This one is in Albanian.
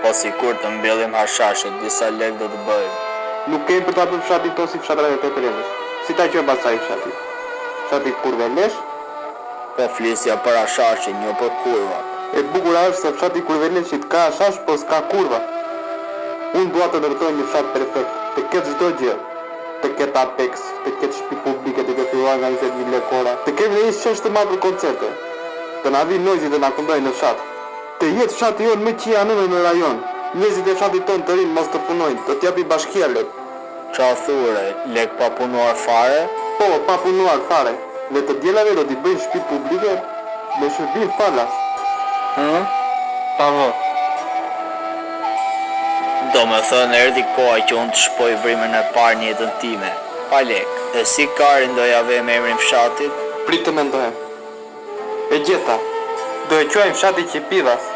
Po si kur të mbyllim hashashet, disa lek do të bëjmë. Nuk kemi për ta bërë fshatin ton si fshatrave të Perenës. Si ta quajmë pastaj fshatin? Fshati Kurvelesh? Po flisja për hashashin, jo për kurvat. E bukur është se fshati Kurveleshit ka hashash, po s'ka kurva. Unë dua të ndërtoj një fshat perfekt, të ketë çdo gjë. Të ketë Apex, të ketë shtëpi publike, të ketë organizat lekora, të ketë një çështë të madhe për koncerte. Të na vinë njerëzit të na këndojnë në fshat. Të jetë fshati jonë më qianore në rajon. Njerëzit e fshatit tonë të rinë mos të punojnë, do t'japi bashkia lek. Qa thure, lek pa punuar fare? Po, pa punuar fare. Dhe të djelave do t'i bëjnë shtëpi publike me shërbim falas. Pavo. Do me thënë erdi koha që unë të shpoj vrimën e parë një jetën time. Pa lek, e si karin do jave me emrin fshatit? Prit të mendohem. E gjeta, do e quajmë fshati Qepidhas.